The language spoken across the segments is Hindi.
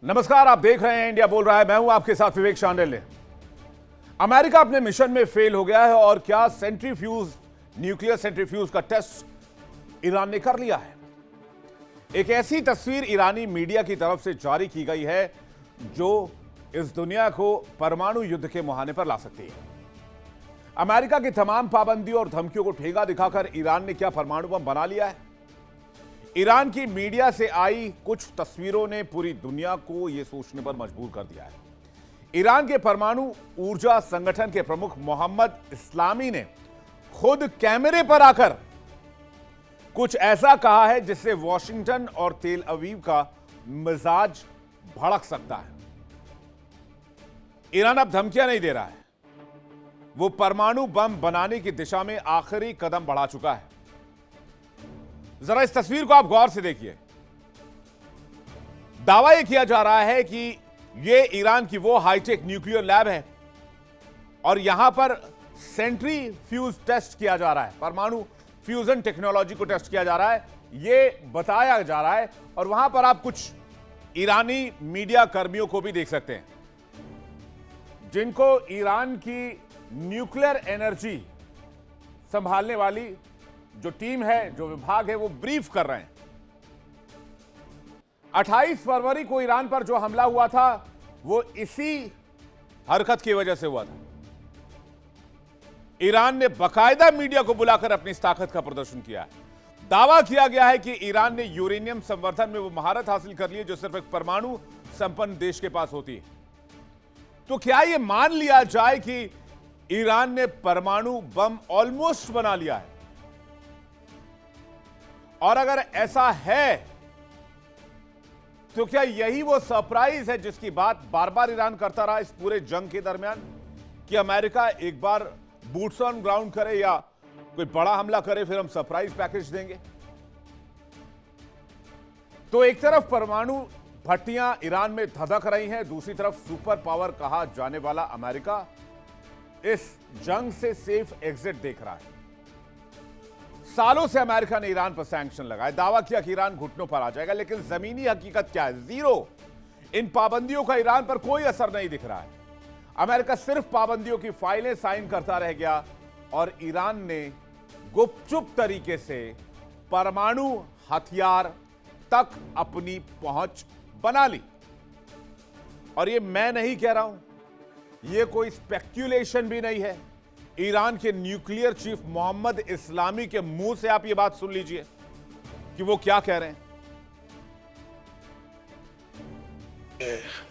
नमस्कार, आप देख रहे हैं इंडिया बोल रहा है। मैं हूं आपके साथ विवेक शांडिल्य। अमेरिका अपने मिशन में फेल हो गया है और क्या सेंट्रीफ्यूज, न्यूक्लियर सेंट्रीफ्यूज का टेस्ट ईरान ने कर लिया है। एक ऐसी तस्वीर ईरानी मीडिया की तरफ से जारी की गई है जो इस दुनिया को परमाणु युद्ध के मुहाने पर ला सकती है। अमेरिका की तमाम पाबंदियों और धमकियों को ठेगा दिखाकर ईरान ने क्या परमाणु बम बना लिया है। ईरान की मीडिया से आई कुछ तस्वीरों ने पूरी दुनिया को यह सोचने पर मजबूर कर दिया है। ईरान के परमाणु ऊर्जा संगठन के प्रमुख मोहम्मद इस्लामी ने खुद कैमरे पर आकर कुछ ऐसा कहा है जिससे वॉशिंगटन और तेल अवीव का मिजाज भड़क सकता है। ईरान अब धमकियां नहीं दे रहा है, वो परमाणु बम बनाने की दिशा में आखिरी कदम बढ़ा चुका है। जरा इस तस्वीर को आप गौर से देखिए। दावा यह किया जा रहा है कि यह ईरान की वो हाईटेक न्यूक्लियर लैब है और यहां पर सेंट्रीफ्यूज टेस्ट किया जा रहा है, परमाणु फ्यूजन टेक्नोलॉजी को टेस्ट किया जा रहा है, यह बताया जा रहा है। और वहां पर आप कुछ ईरानी मीडिया कर्मियों को भी देख सकते हैं जिनको ईरान की न्यूक्लियर एनर्जी संभालने वाली जो टीम है, जो विभाग है, वो ब्रीफ कर रहे हैं। 28 फरवरी को ईरान पर जो हमला हुआ था वो इसी हरकत की वजह से हुआ था। ईरान ने बाकायदा मीडिया को बुलाकर अपनी इस ताकत का प्रदर्शन किया है। दावा किया गया है कि ईरान ने यूरेनियम संवर्धन में वो महारत हासिल कर ली है जो सिर्फ एक परमाणु संपन्न देश के पास होती है। तो क्या यह मान लिया जाए कि ईरान ने परमाणु बम ऑलमोस्ट बना लिया है? और अगर ऐसा है तो क्या यही वो सरप्राइज है जिसकी बात बार बार ईरान करता रहा इस पूरे जंग के दरमियान कि अमेरिका एक बार बूट्स ऑन ग्राउंड करे या कोई बड़ा हमला करे फिर हम सरप्राइज पैकेज देंगे। तो एक तरफ परमाणु भट्टियां ईरान में धधक रही हैं, दूसरी तरफ सुपर पावर कहा जाने वाला अमेरिका इस जंग से सेफ एग्जिट देख रहा है। सालों से अमेरिका ने ईरान पर सैंक्शन लगाए, दावा किया कि ईरान घुटनों पर आ जाएगा, लेकिन जमीनी हकीकत क्या है? जीरो। इन पाबंदियों का ईरान पर कोई असर नहीं दिख रहा है। अमेरिका सिर्फ पाबंदियों की फाइलें साइन करता रह गया और ईरान ने गुपचुप तरीके से परमाणु हथियार तक अपनी पहुंच बना ली। और यह मैं नहीं कह रहा हूं, यह कोई स्पेक्यूलेशन भी नहीं है। ईरान के न्यूक्लियर चीफ मोहम्मद इस्लामी के मुंह से आप यह बात सुन लीजिए कि वो क्या कह रहे हैं।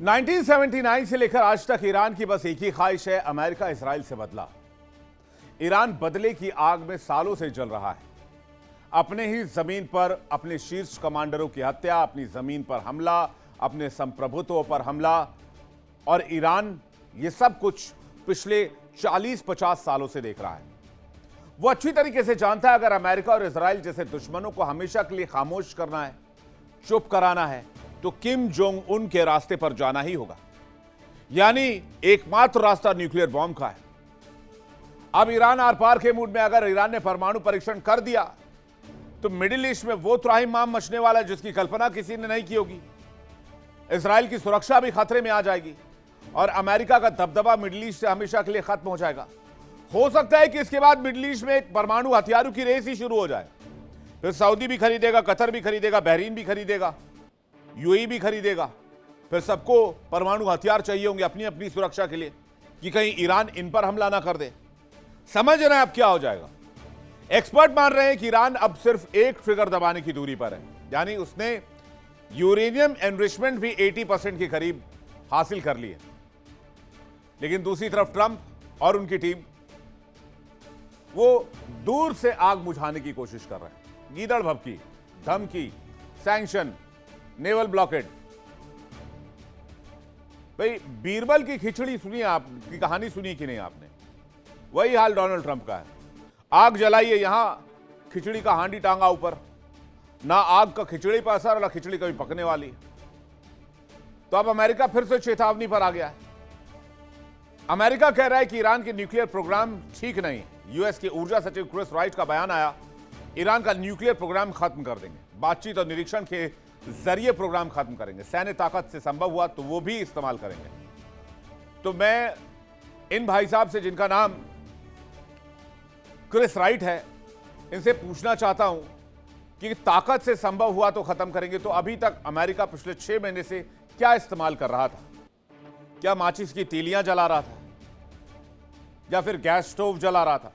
1979 से लेकर आज तक ईरान की बस एक ही ख्वाहिश है, अमेरिका इजराइल से बदला। ईरान बदले की आग में सालों से जल रहा है। अपने ही जमीन पर अपने शीर्ष कमांडरों की हत्या, अपनी जमीन पर हमला, अपने संप्रभुत्व पर हमला, और ईरान ये सब कुछ पिछले 40-50 सालों से देख रहा है। वो अच्छी तरीके से जानता है अगर अमेरिका और इजराइल जैसे दुश्मनों को हमेशा के लिए खामोश करना है, चुप कराना है, तो किम जोंग उन के रास्ते पर जाना ही होगा। यानी एकमात्र रास्ता न्यूक्लियर बॉम्ब का है। अब ईरान आर पार के मूड में, अगर ईरान ने परमाणु परीक्षण कर दिया तो मिडिल ईस्ट में वो त्राहिमाम मचने वाला है जिसकी कल्पना किसी ने नहीं की होगी। इजराइल की सुरक्षा भी खतरे में आ जाएगी और अमेरिका का दबदबा मिडिल ईस्ट से हमेशा के लिए खत्म हो जाएगा। हो सकता है कि इसके बाद मिडिल ईस्ट में एक परमाणु हथियारों की रेस ही शुरू हो जाए। फिर सऊदी भी खरीदेगा, कतर भी खरीदेगा, बहरीन भी खरीदेगा, यूएई भी खरीदेगा। फिर सबको परमाणु हथियार चाहिए होंगे अपनी अपनी सुरक्षा के लिए कि कहीं ईरान इन पर हमला ना कर दे। समझ रहे हैं अब क्या हो जाएगा। एक्सपर्ट मान रहे हैं कि ईरान अब सिर्फ एक ट्रिगर दबाने की दूरी पर है, यानी उसने यूरेनियम एनरिचमेंट भी 80% के करीब हासिल कर ली है। लेकिन दूसरी तरफ ट्रंप और उनकी टीम वो दूर से आग बुझाने की कोशिश कर रहे हैं। गीदड़ भभकी, धमकी, सैंक्शन, नेवल ब्लॉकेड। भाई बीरबल की खिचड़ी सुनी, आपकी कहानी सुनी कि नहीं आपने? वही हाल डोनाल्ड ट्रंप का है। आग जलाइए, यहां खिचड़ी का हांडी टांगा ऊपर, ना आग का खिचड़ी पर असर, ना खिचड़ी कभी पकने वाली। तो अब अमेरिका फिर से चेतावनी पर आ गया है। अमेरिका कह रहा है कि ईरान के न्यूक्लियर प्रोग्राम ठीक नहीं है। यूएस के ऊर्जा सचिव क्रिस राइट का बयान आया, ईरान का न्यूक्लियर प्रोग्राम खत्म कर देंगे, बातचीत और निरीक्षण के जरिए प्रोग्राम खत्म करेंगे, सैन्य ताकत से संभव हुआ तो वो भी इस्तेमाल करेंगे। तो मैं इन भाई साहब से, जिनका नाम क्रिस राइट है, इनसे पूछना चाहता हूं कि ताकत से संभव हुआ तो खत्म करेंगे, तो अभी तक अमेरिका पिछले 6 महीने से क्या इस्तेमाल कर रहा था? क्या माचिस की तीलियां जला रहा था, या फिर गैस स्टोव जला रहा था,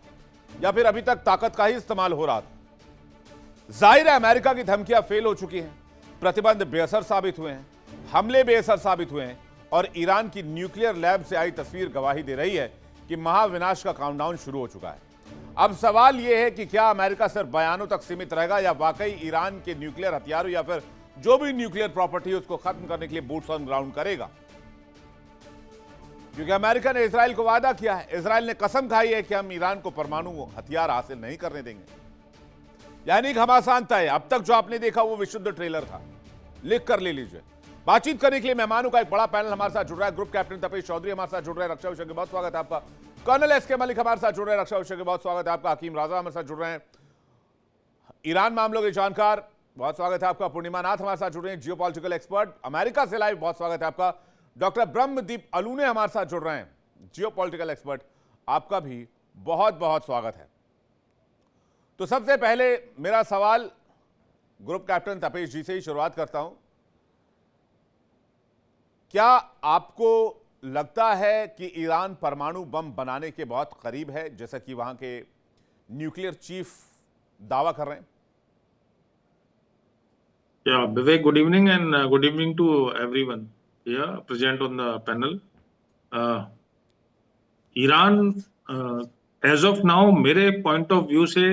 या फिर अभी तक ताकत का ही इस्तेमाल हो रहा था? जाहिर है अमेरिका की धमकियां फेल हो चुकी हैं, प्रतिबंध बेअसर साबित हुए हैं, हमले बेअसर साबित हुए हैं, और ईरान की न्यूक्लियर लैब से आई तस्वीर गवाही दे रही है कि महाविनाश का काउंटडाउन शुरू हो चुका है। अब सवाल यह है कि क्या अमेरिका सिर्फ बयानों तक सीमित रहेगा, या वाकई ईरान के न्यूक्लियर हथियारों या फिर जो भी न्यूक्लियर प्रॉपर्टी है उसको खत्म करने के लिए बूट्स ऑन ग्राउंड करेगा? क्योंकि अमेरिका ने इजराइल को वादा किया है, इजराइल ने कसम खाई है कि हम ईरान को परमाणु हथियार हासिल नहीं करने देंगे। यानी घमासान तय। अब तक जो आपने देखा वो विशुद्ध ट्रेलर था, लिख कर ले लीजिए। बातचीत करने के लिए मेहमानों का एक बड़ा पैनल हमारे साथ जुड़ रहा है। ग्रुप कैप्टन तपेश चौधरी हमारे साथ जुड़ रहे हैं, रक्षा विषय के बहुत स्वागत है आपका। कर्नल एस के मलिक हमारे साथ जुड़ रहे हैं, रक्षा विषय के बहुत स्वागत है आपका। हकीम राजा हमारे साथ जुड़ रहे हैं, ईरान मामलों के जानकार, बहुत स्वागत है आपका। पूर्णिमा नाथ हमारे साथ जुड़ रहे हैं, जियोपॉलिटिकल एक्सपर्ट, अमेरिका से लाइव, बहुत स्वागत है आपका। डॉक्टर ब्रह्मदीप अलूने हमारे साथ जुड़ रहे हैं, जियोपॉलिटिकल एक्सपर्ट, आपका भी बहुत बहुत स्वागत है। तो सबसे पहले मेरा सवाल ग्रुप कैप्टन तपेश जी से ही शुरुआत करता हूं। क्या आपको लगता है कि ईरान परमाणु बम बनाने के बहुत करीब है, जैसा कि वहां के न्यूक्लियर चीफ दावा कर रहे हैं? Yeah, Vivek, good evening, and good evening to everyone here present on the panel. Iran as of now मेरे point of view से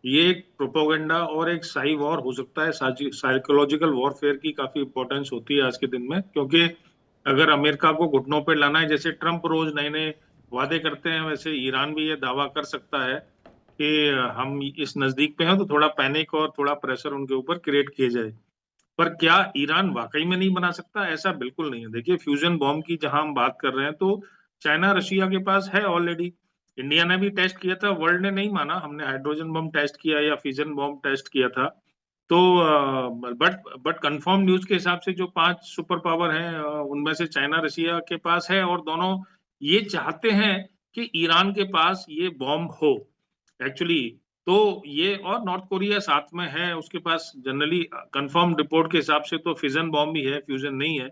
ये एक प्रोपोगंडा और एक साई वॉर हो सकता है, साइकोलॉजिकल वॉरफेयर की काफी इंपॉर्टेंस होती है आज के दिन में, क्योंकि अगर अमेरिका को घुटनों पे लाना है, जैसे ट्रंप रोज नए नए वादे करते हैं, वैसे ईरान भी ये दावा कर सकता है कि हम इस नजदीक पे हैं, तो थोड़ा पैनिक और थोड़ा प्रेशर उनके ऊपर क्रिएट किए जाए। पर क्या ईरान वाकई में नहीं बना सकता? ऐसा बिल्कुल नहीं है। देखिए, फ्यूजन बॉम्ब की जहां हम बात कर रहे हैं, तो चाइना रशिया के पास है ऑलरेडी। इंडिया ने भी टेस्ट किया था, वर्ल्ड ने नहीं माना। हमने हाइड्रोजन बम टेस्ट किया या फिजन बम टेस्ट किया था। तो बट कंफर्म न्यूज के हिसाब से जो 5 सुपर पावर हैं, उनमें से चाइना रशिया के पास है, और दोनों ये चाहते हैं कि ईरान के पास ये बॉम्ब हो एक्चुअली। तो ये, और नॉर्थ कोरिया साथ में है उसके पास। जनरली कंफर्म रिपोर्ट के हिसाब से तो फिजन बॉम्ब भी है, फ्यूजन नहीं है।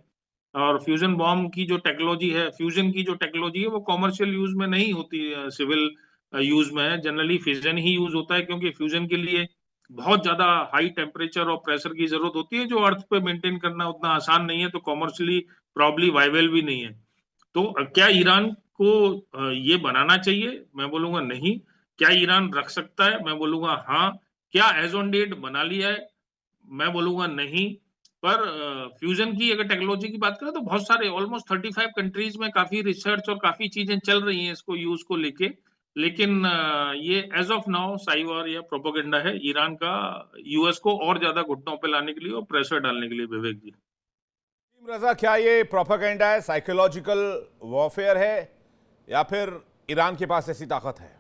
और फ्यूजन बॉम्ब की जो टेक्नोलॉजी है, फ्यूजन की जो टेक्नोलॉजी है, वो कॉमर्शियल यूज में नहीं होती, सिविल यूज में है। जनरली फिजन ही यूज होता है, क्योंकि फ्यूजन के लिए बहुत ज्यादा हाई टेम्परेचर और प्रेशर की जरूरत होती है, जो अर्थ पे मेंटेन करना उतना आसान नहीं है, तो कॉमर्शियली प्रॉब्ली वाइबल भी नहीं है। तो क्या ईरान को ये बनाना चाहिए? मैं बोलूंगा नहीं। क्या ईरान रख सकता है? मैं बोलूंगा हाँ। क्या एज ऑन डेट बना लिया है? मैं बोलूंगा नहीं। पर फ्यूजन की अगर टेक्नोलॉजी की बात करें, तो बहुत सारे ऑलमोस्ट 35 कंट्रीज में काफी रिसर्च और काफी चीजें चल रही हैं इसको यूज को लेके। लेकिन ये एज ऑफ नाउ साइवर या प्रोपोगेंडा है ईरान का, यूएस को और ज्यादा घुटनों पे लाने के लिए और प्रेशर डालने के लिए। विवेक जी, रजा, क्या ये प्रोपेगेंडा है, साइकोलॉजिकल वॉरफेयर है, या फिर ईरान के पास ऐसी ताकत है?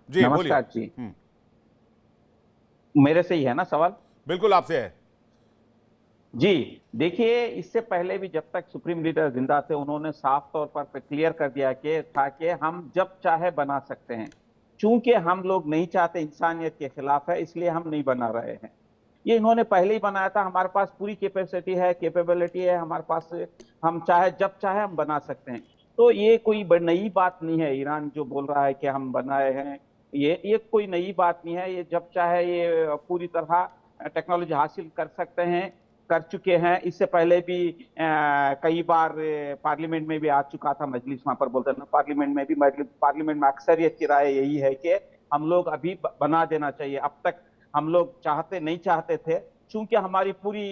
जी नमस्कार जी। मेरे से ही है ना सवाल? बिल्कुल आपसे है जी। देखिए, इससे पहले भी जब तक सुप्रीम लीडर जिंदा थे, उन्होंने साफ तौर पर क्लियर कर दिया कि हम जब चाहे बना सकते हैं। चूंकि हम लोग नहीं चाहते, इंसानियत के खिलाफ है, इसलिए हम नहीं बना रहे हैं। ये इन्होंने पहले ही बनाया था। हमारे पास पूरी कैपेसिटी है, कैपेबिलिटी है हमारे पास, हम चाहे जब चाहे हम बना सकते हैं। तो ये कोई नई बात नहीं है। ईरान जो बोल रहा है कि हम बनाए हैं, ये कोई नई बात नहीं है। ये जब चाहे ये पूरी तरह टेक्नोलॉजी हासिल कर सकते हैं, कर चुके हैं। इससे पहले भी कई बार पार्लियामेंट में भी आ चुका था, मजलिस वहां पर बोलते हैं ना, पार्लियामेंट में अक्सरियत की राय यही है कि हम लोग अभी बना देना चाहिए। अब तक हम लोग नहीं चाहते थे, चूंकि हमारी पूरी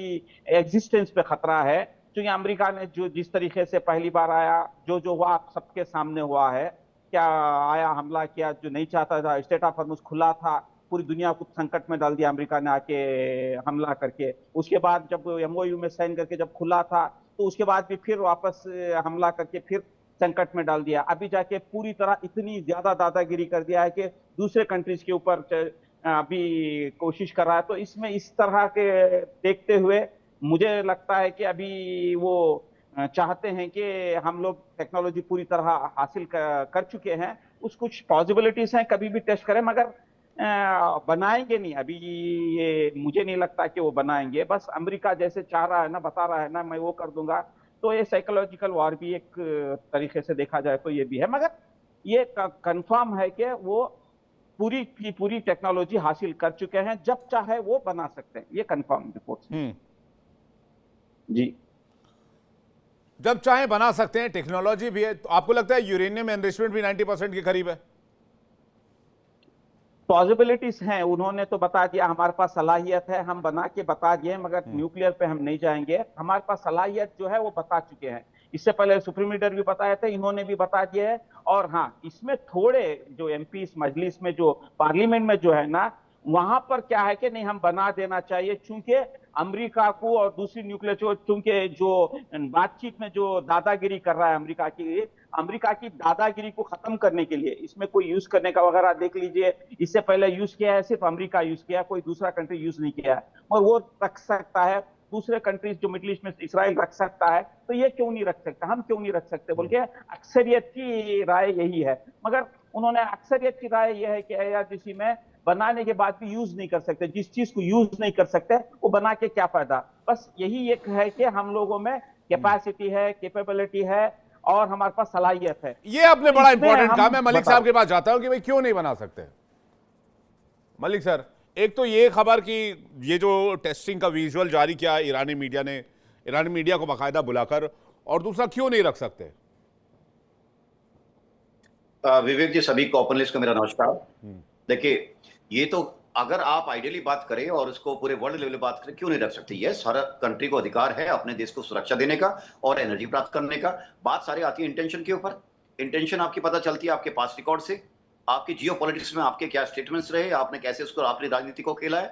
एग्जिस्टेंस पे खतरा है। क्योंकि अमेरिका ने जो जिस तरीके से पहली बार आया, जो हुआ आप सबके सामने हुआ है, क्या आया, हमला किया, जो नहीं चाहता था। स्टेट ऑफ हॉर्मुज़ खुला था, पूरी दुनिया को संकट में डाल दिया अमेरिका ने आके हमला करके। उसके बाद जब एमओयू में साइन करके जब खुला था, तो उसके बाद भी फिर वापस हमला करके फिर संकट में डाल दिया। अभी जाके पूरी तरह इतनी ज्यादा दादागिरी कर दिया है कि दूसरे कंट्रीज के ऊपर अभी कोशिश कर रहा है। तो इसमें इस तरह के देखते हुए मुझे लगता है कि अभी वो चाहते हैं कि हम लोग टेक्नोलॉजी पूरी तरह हासिल कर चुके हैं। कुछ पॉसिबिलिटीज हैं, कभी भी टेस्ट करें, मगर बनाएंगे नहीं अभी। ये मुझे नहीं लगता कि वो बनाएंगे। बस अमेरिका जैसे चाह रहा है ना, बता रहा है ना, मैं वो कर दूंगा। तो ये साइकोलॉजिकल वॉर भी एक तरीके से देखा जाए तो ये भी है, मगर ये कंफर्म है कि वो पूरी की पूरी टेक्नोलॉजी हासिल कर चुके हैं। जब चाहे वो बना सकते हैं, ये कंफर्म रिपोर्ट जी। जब चाहे बना सकते हैं, टेक्नोलॉजी भी है। तो आपको लगता है यूरेनियम एनरिचमेंट भी 90% के करीब है? पॉसिबिलिटीज हैं। उन्होंने तो बता दिया हमारे पास सलाहियत है, हम बना के बता दिए, मगर न्यूक्लियर पे हम नहीं जाएंगे। हमारे पास सलाहियत जो है वो बता चुके हैं। इससे पहले सुप्रीम लीडर भी बताए थे, इन्होंने भी बता दिया है। और हाँ, इसमें थोड़े जो एमपीस मजलिस में, जो पार्लियामेंट में जो है ना, वहां पर क्या है कि नहीं, हम बना देना चाहिए। चूंकि अमेरिका को और दूसरी न्यूक्लियर, चूंकि जो बातचीत में जो दादागिरी कर रहा है अमेरिका की दादागिरी को खत्म करने के लिए इसमें कोई यूज करने का वगैरह देख लीजिए। इससे पहले यूज किया है, सिर्फ अमेरिका यूज किया, कोई दूसरा कंट्री यूज नहीं किया है। और वो रख सकता है, दूसरे कंट्रीज जो मिडिल ईस्ट में इसराइल रख सकता है, तो ये क्यों नहीं रख सकता, हम क्यों नहीं रख सकते बोल के अक्सरियत की राय यही है। मगर उन्होंने अक्सरियत की राय यह है कि IRGC में बनाने के बाद भी यूज नहीं कर सकते। जिस चीज को यूज नहीं कर सकते वो बना के क्या फायदा। बस यही एक है कि हम लोगों में कैपेसिटी है, कैपेबिलिटी है और हमारे पास सलाहियत है। ये आपने बड़ा इंपॉर्टेंट कहा। मैं मलिक साहब के पास जाता हूं कि भाई क्यों नहीं बना सकते। मलिक सर, एक तो ये खबर कि ये जो टेस्टिंग का विजुअल जारी किया ईरानी मीडिया ने, ईरानी मीडिया को बाकायदा बुलाकर, और दूसरा क्यों नहीं रख सकते? विवेक जी, सभी को पैनलिस्ट का मेरा नमस्कार। देखिए, ये तो अगर आप आइडियली बात करें और इसको पूरे वर्ल्ड लेवल पे बात करें, क्यों नहीं रख सकती है। हर कंट्री को अधिकार है अपने देश को सुरक्षा देने का और एनर्जी प्राप्त करने का। बात सारी आती है इंटेंशन के ऊपर। इंटेंशन आपकी पता चलती है आपके पास रिकॉर्ड से, आपकी जियो पॉलिटिक्स में आपके क्या स्टेटमेंट्स रहे, आपने कैसे उसको अपनी राजनीति को खेला है।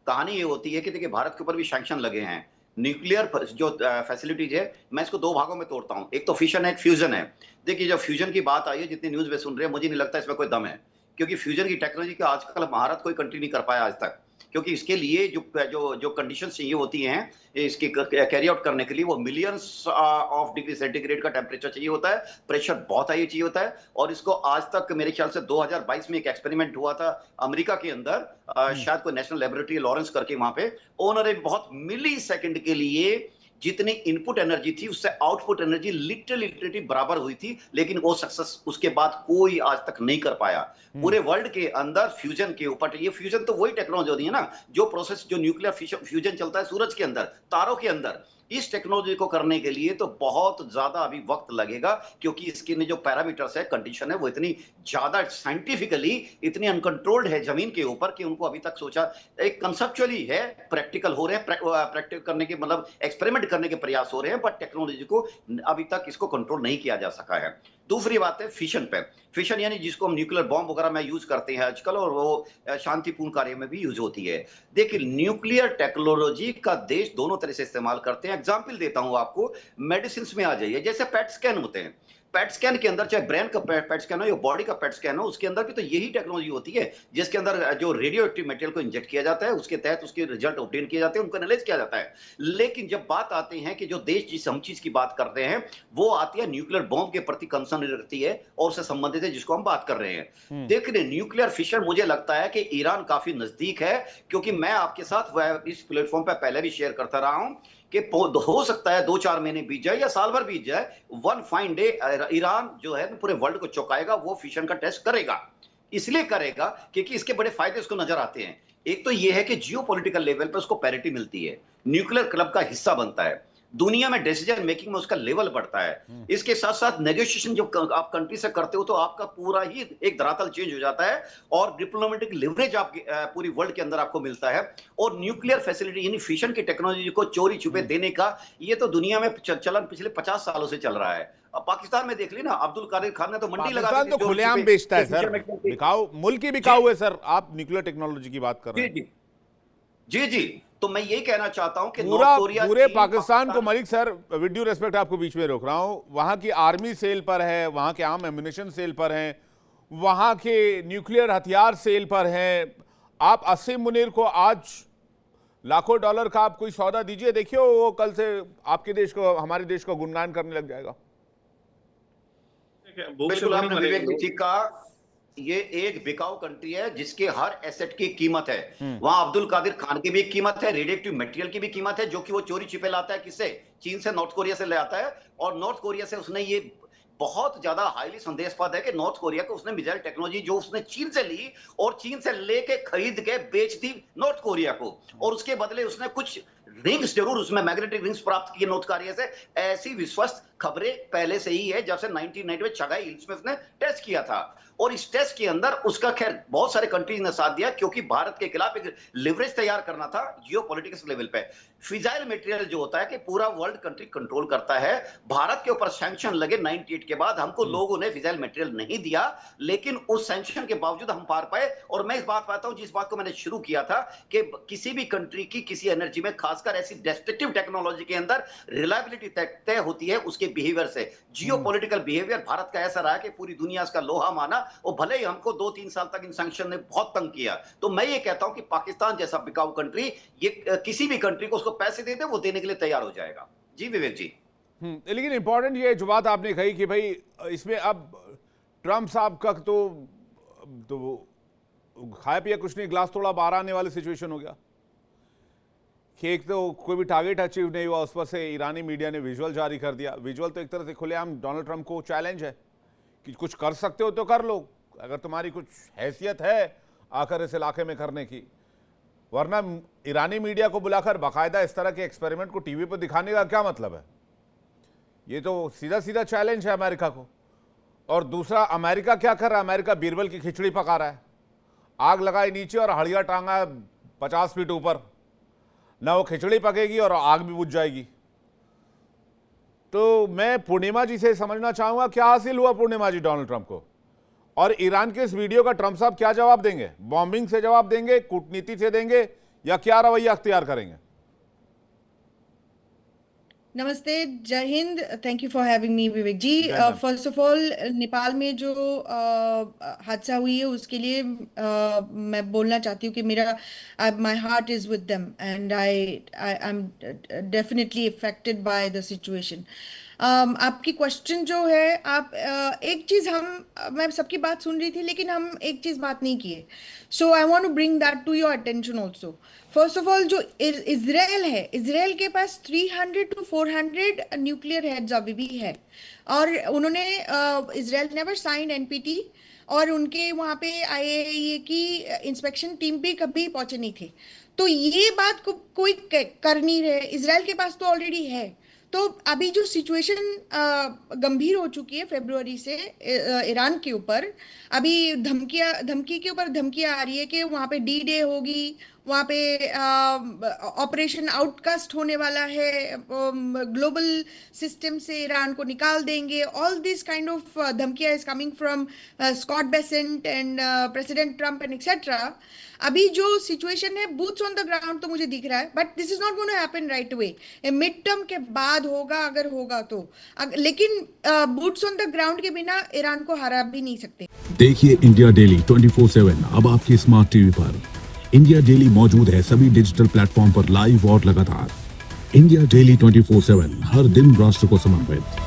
कहानी ये होती है कि देखिए, भारत के ऊपर भी सैंक्शन लगे हैं। न्यूक्लियर जो फैसिलिटीज है, मैं इसको दो भागों में तोड़ता हूं। एक तो फिशन है, एक फ्यूजन है। देखिए, जब फ्यूजन की बात आई है, जितनी न्यूज में सुन रहे हैं, मुझे नहीं लगता इसमें कोई दम है, क्योंकि फ्यूजन की टेक्नोलॉजी का आजकल महारत कोई कंट्री नहीं कर पाया आज तक। क्योंकि इसके लिए जो कंडीशंस चाहिए होती हैं इसके कैरी आउट करने के लिए, वो मिलियंस ऑफ डिग्री सेंटीग्रेड का टेम्परेचर चाहिए होता है, प्रेशर बहुत हाई चाहिए होता है। और इसको आज तक मेरे ख्याल से 2022 में एक एक्सपेरिमेंट हुआ था अमेरिका के अंदर, शायद कोई नेशनल लेबोरेटरी लॉरेंस करके, वहां पे उन्होंने बहुत मिली सेकेंड के लिए जितनी इनपुट एनर्जी थी उससे आउटपुट एनर्जी लिटरली बराबर हुई थी, लेकिन वो सक्सेस उसके बाद कोई आज तक नहीं कर पाया पूरे वर्ल्ड के अंदर फ्यूजन के ऊपर। ये फ्यूजन तो वही टेक्नोलॉजी होती है ना, जो प्रोसेस जो न्यूक्लियर फ्यूजन चलता है सूरज के अंदर, तारों के अंदर। इस टेक्नोलॉजी को करने के लिए तो बहुत ज्यादा अभी वक्त लगेगा, क्योंकि इसके जो पैरामीटर्स है, कंडीशन है, वो इतनी ज्यादा साइंटिफिकली इतनी अनकंट्रोल्ड है जमीन के ऊपर कि उनको अभी तक सोचा, एक कंसेप्चुअली है, प्रैक्टिकल हो रहे हैं, प्रैक्टिकल करने के मतलब एक्सपेरिमेंट करने के प्रयास हो रहे हैं, बट टेक्नोलॉजी को अभी तक इसको कंट्रोल नहीं किया जा सका है। दूसरी बात है फिशन पे। फिशन यानी जिसको हम न्यूक्लियर बॉम्ब वगैरह में यूज करते हैं आजकल, और वो शांतिपूर्ण कार्य में भी यूज होती है। देखिए, न्यूक्लियर टेक्नोलॉजी का देश दोनों तरह से इस्तेमाल करते हैं। एग्जाम्पल देता हूं आपको, मेडिसिन में आ जाइए, जैसे पेट स्कैन होते हैं, पेट स्कैन के अंदर चाहे ब्रेन का पेट स्कैन हो या बॉडी का पेट स्कैन हो, उसके अंदर भी तो यही टेक्नोलॉजी होती है, जिसके अंदर जो रेडियो एक्टिव मटेरियल को इंजेक्ट किया जाता है, उसके तहत उसके रिजल्ट ऑब्टेन किए जाते हैं, उनको एनालाइज किया जाता है। लेकिन जब बात आती है कि जो देश जिस हम चीज की बात करते हैं, वो आती है न्यूक्लियर बॉम्ब के प्रति कंसर्न रखती है और उससे संबंधित है जिसको हम बात कर रहे हैं। देखिए, न्यूक्लियर फिशन मुझे लगता है कि ईरान काफी नजदीक है, क्योंकि मैं आपके साथ इस प्लेटफॉर्म पर पहले भी शेयर करता रहा हूं कि हो सकता है 2-4 महीने बीत जाए या साल भर बीत जाए, वन फाइन डे ईरान जो है पूरे वर्ल्ड को चौंकाएगा, वो फिशन का टेस्ट करेगा। इसलिए करेगा क्योंकि इसके बड़े फायदे उसको नजर आते हैं। एक तो ये है कि जियोपॉलिटिकल लेवल पर उसको पैरिटी मिलती है, न्यूक्लियर क्लब का हिस्सा बनता है, दुनिया में डिसीजन मेकिंग में उसका लेवल बढ़ता है। इसके साथ साथ नेगोशिएशन जो आप कंट्री से करते हो तो आपका पूरा ही एक धरातल चेंज हो जाता है और डिप्लोमेटिक लिवरेज आप पूरी वर्ल्ड के अंदर आपको मिलता है। और न्यूक्लियर फैसिलिटी यानी फिशन की टेक्नोलॉजी को चोरी छुपे देने का ये तो दुनिया में चलन पिछले 50 सालों से चल रहा है। अब पाकिस्तान में देख ली ना, अब्दुल कादिर खान ने तो मंडी लगा दी। पाकिस्तान तो खुलेआम बेचता है सर, बिकाऊ मुल्क ही बिकाऊ है सर। आप न्यूक्लियर टेक्नोलॉजी की बात कर रहे हैं। जी जी, तो मैं यही कहना चाहता हूं कि पूरे पाकिस्तान को, Malik sir with due respect आपको बीच में रोक रहा हूं, वहां की आर्मी सेल पर है, वहां के आर्म एम्युनिशन सेल पर है, वहां के न्यूक्लियर हथियार सेल पर है। आप असीम मुनीर को आज लाखों डॉलर का आप कोई सौदा दीजिए, देखिए वो कल से आपके देश को, हमारे देश को गुणगान करने लग जाएगा। बिल्कुल आपने विवेक जी ठीक कहा, ये एक बिकाऊ कंट्री है जिसके हर एसेट की कीमत है। वहां अब्दुल कादिर खान की भी कीमत है, रेडिएक्टिव मटेरियल की भी कीमत है, जो कि वो चोरी छिपे लाता है। किससे? चीन से, नॉर्थ कोरिया से ले आता है। और नॉर्थ कोरिया से उसने ये बहुत ज्यादा हाईली संदेशपाद है कि नॉर्थ कोरिया को उसने मिसाइल टेक्नोलॉजी जो उसने चीन से ली और चीन से लेके खरीद के बेच दी नॉर्थ कोरिया को, और उसके बदले उसने कुछ रिंग्स जरूर उसमें मैग्नेटिक रिंग्स प्राप्त किए नॉर्थ कोरिया से। ऐसी विश्वस्त खबरें पहले से ही है, जब से 1990 में शंघाई हिल्स में उसने टेस्ट किया था। और इस टेस्ट के अंदर उसका खैर बहुत सारे कंट्रीज ने साथ दिया, क्योंकि भारत के खिलाफ एक लिवरेज तैयार करना था जियोपॉलिटिक्स लेवल पे। फिजाइल मटेरियल जो होता है कि पूरा वर्ल्ड कंट्री कंट्रोल करता है। भारत के ऊपर सैंक्शन लगे 98 के बाद, हमको लोगों ने फिजाइल मटेरियल नहीं दिया, लेकिन उस सैंक्शन के बावजूद हम पार पाए। और मैं इस बात पाता हूं, जिस बात को मैंने शुरू किया था कि किसी भी कंट्री की किसी एनर्जी में, खासकर ऐसी डिस्ट्रक्टिव टेक्नोलॉजी के अंदर रिलायबिलिटी तय होती है उसके बिहेवियर से। जियोपॉलिटिकल बिहेवियर भारत का ऐसा रहा कि पूरी दुनिया इसका लोहा माना, और भले ही हमको 2-3 साल तक इन सैंक्शन ने बहुत तंग किया। तो मैं ये कहता हूं कि पाकिस्तान जैसा बिकाऊ कंट्री, ये किसी भी कंट्री को उसको पैसे दे दे, वो देने के लिए तैयार हो जाएगा। जी विवेक जी। लेकिन इंपॉर्टेंट ये जो बात आपने कही कि भाई इसमें अब ट्रंप साहब का तो खाया पिया कुछ नहीं, ग्लास थोड़ा बाहर आने वाली सिचुएशन हो गया कि एक तो कोई भी टारगेट अचीव नहीं हुआ, उस पर से ईरानी मीडिया ने विजुअल जारी कर दिया। विजुअल तो एक तरह से खुलेआम डोनाल्ड ट्रंप को चैलेंज है कि कुछ कर सकते हो तो कर लो, अगर तुम्हारी कुछ हैसियत है आकर इस इलाके में करने की, वरना ईरानी मीडिया को बुलाकर बाकायदा इस तरह के एक्सपेरिमेंट को टीवी पर दिखाने का क्या मतलब है? ये तो सीधा सीधा चैलेंज है अमेरिका को। और दूसरा, अमेरिका क्या कर रहा है? अमेरिका बीरबल की खिचड़ी पका रहा है, आग लगाई नीचे और हड़िया टांगा 50 फीट ऊपर, ना वो खिचड़ी पकेगी और आग भी बुझ जाएगी। तो मैं पूर्णिमा जी से समझना चाहूंगा, क्या हासिल हुआ पूर्णिमा जी डोनाल्ड ट्रंप को? और ईरान के इस वीडियो का ट्रंप साहब क्या जवाब देंगे? बॉम्बिंग से जवाब देंगे, कूटनीति से देंगे, या क्या रवैया अख्तियार करेंगे? नमस्ते, जय हिंद, thank you for having me Vivek ji. First of all, Nepal में जो हादसा हुई है उसके लिए मैं बोलना चाहती हूँ कि मेरा my heart is with them and I am definitely affected by the situation. आपकी क्वेश्चन जो है, आप एक चीज मैं सबकी बात सुन रही थी लेकिन हम एक चीज बात नहीं किए, so I want to bring that to your attention also. First of all, जो इजराइल है, इजराइल के पास 300 to 400 न्यूक्लियर हेड्स अभी भी है, और उन्होंने इजराइल नेवर साइन NPT, और उनके वहाँ पे IAEA की इंस्पेक्शन टीम भी कभी पहुंचे नहीं थे। तो ये बात को कोई कर नहीं रहे, इजराइल के पास तो ऑलरेडी है। तो अभी जो सिचुएशन गंभीर हो चुकी है फरवरी से ईरान के ऊपर, अभी धमकी के ऊपर धमकियां आ रही है कि वहाँ पे D-Day होगी, वहाँ पे ऑपरेशन आउटकास्ट होने वाला है, ग्लोबल सिस्टम से ईरान को निकाल देंगे। ऑल दिस काइंड ऑफ धमकियां is coming from Scott Bessent and president Trump and etcetera. अभी जो सिचुएशन है बूट्स ऑन द ग्राउंड तो मुझे दिख रहा है, but this is not going to happen right away, mid term के बाद होगा अगर होगा तो, लेकिन बूट्स ऑन द ग्राउंड के बिना ईरान को हरा भी नहीं सकते। देखिए इंडिया डेली 24/7 अब आपकी स्मार्ट टीवी पर। इंडिया डेली मौजूद है सभी डिजिटल प्लेटफॉर्म पर लाइव और लगातार। इंडिया डेली 24/7 हर दिन राष्ट्र को समर्पित।